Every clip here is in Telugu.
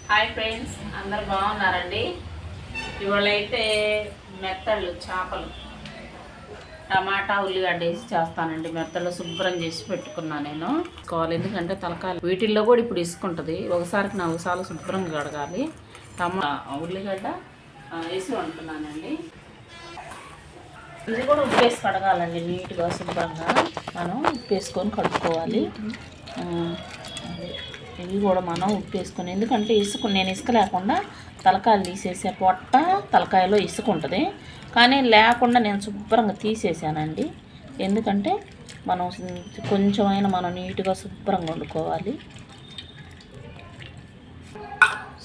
హాయ్ ఫ్రెండ్స్, అందరు బాగున్నారండి. ఇవాళ అయితే మెత్తళ్ళు చేపలు టమాటా ఉల్లిగడ్డ వేసి చేస్తానండి. మెత్తళ్ళు శుభ్రం చేసి పెట్టుకున్నా నేను ఎందుకంటే తలకాయలు వీటిల్లో కూడా ఇప్పుడు ఇసుకుంటుంది. ఒకసారికి 4 సార్లు శుభ్రంగా కడగాలి. ఉల్లిగడ్డ వేసి వండుతున్నానండి. ఇది కూడా ఉప్పేసి కడగాలండి. నీట్గా శుభ్రంగా మనం ఉప్పేసుకొని కడుక్కోవాలి. ఇవి కూడా మనం ఉప్పేసుకొని, ఎందుకంటే నేను ఇసుక లేకుండా తలకాయలు తీసేసే పొట్ట తలకాయలో ఇసుక ఉంటుంది, కానీ లేకుండా నేను శుభ్రంగా తీసేసానండి. ఎందుకంటే మనం కొంచెమైనా మనం నీట్గా శుభ్రంగా వండుకోవాలి.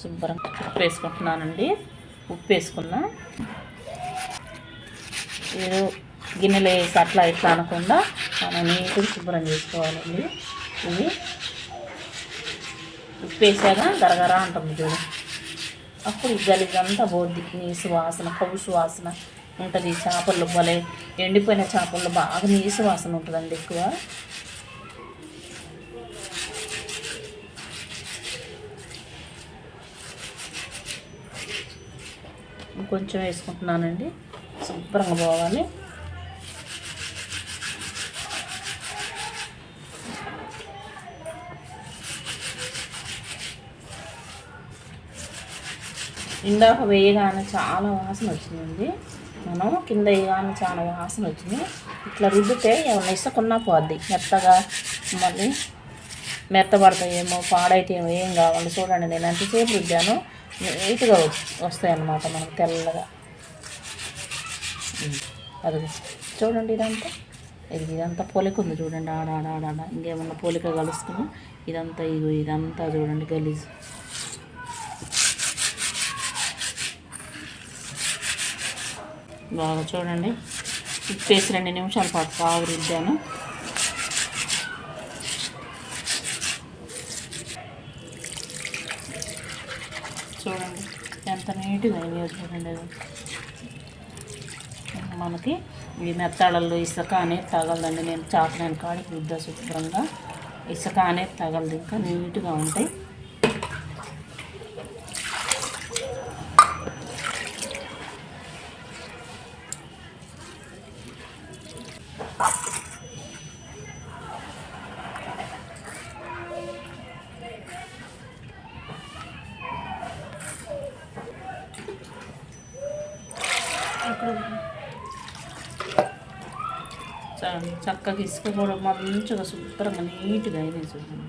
శుభ్రంగా ఉప్పు వేసుకుంటున్నానండి. ఉప్పు వేసుకున్నా ఏదో గిన్నెలో వేసి అట్లా ఇట్లా అనకుండా మనం నీట్గా శుభ్రం చేసుకోవాలండి. ఇది ఉప్పు వేసాక గరగరా ఉంటుంది చూడు, అప్పుడు గలిజంతా పోద్ది. నీసు వాసన, కౌసు వాసన ఉంటుంది. చేపలు భలే ఎండిపోయిన చేపల్లో బాగా నీసు వాసన ఉంటుందండి ఎక్కువ. ఇంకొంచెం వేసుకుంటున్నానండి. శుభ్రంగా పోవాలి. ఇందాక వేయగానే చాలా వాసన వచ్చిందండి. మనం కింద వేయగానే చాలా వాసన వచ్చింది. ఇట్లా రుద్దితే ఏమన్నా ఇసుకున్నా పోద్ది, మెత్తగా మళ్ళీ మెత్తబడతాయేమో, పాడైతేమో ఏం కావాలి. చూడండి, నేను ఎంతసేపు రుద్దాను, నీట్గా వస్తాయి అన్నమాట మనకు తెల్లగా. అది చూడండి, ఇదంతా పోలిక ఉంది చూడండి. ఆడాడాడ ఇంకేమన్నా పోలిక కలుసుకుని ఇదంతా చూడండి గలీజ్. బాగా చూడండి, ఉప్పేసి 2 నిమిషాల పాటు బాగా రుద్దాను. చూడండి ఎంత నీట్గా అయ్యో చూడండి. మనకి ఈ మెత్తళ్ళల్లో ఇసుక అనేది తగలదండి. నేను చాపలేని కాడికి రుద్దా శుభ్రంగా. ఇసుక అనేది తగలదు, ఇంకా నీట్గా ఉంటాయి. చక్కగా ఇసుక కూడా మంచిగా శుభ్రంగా నీట్గా అయినాయి చూడండి.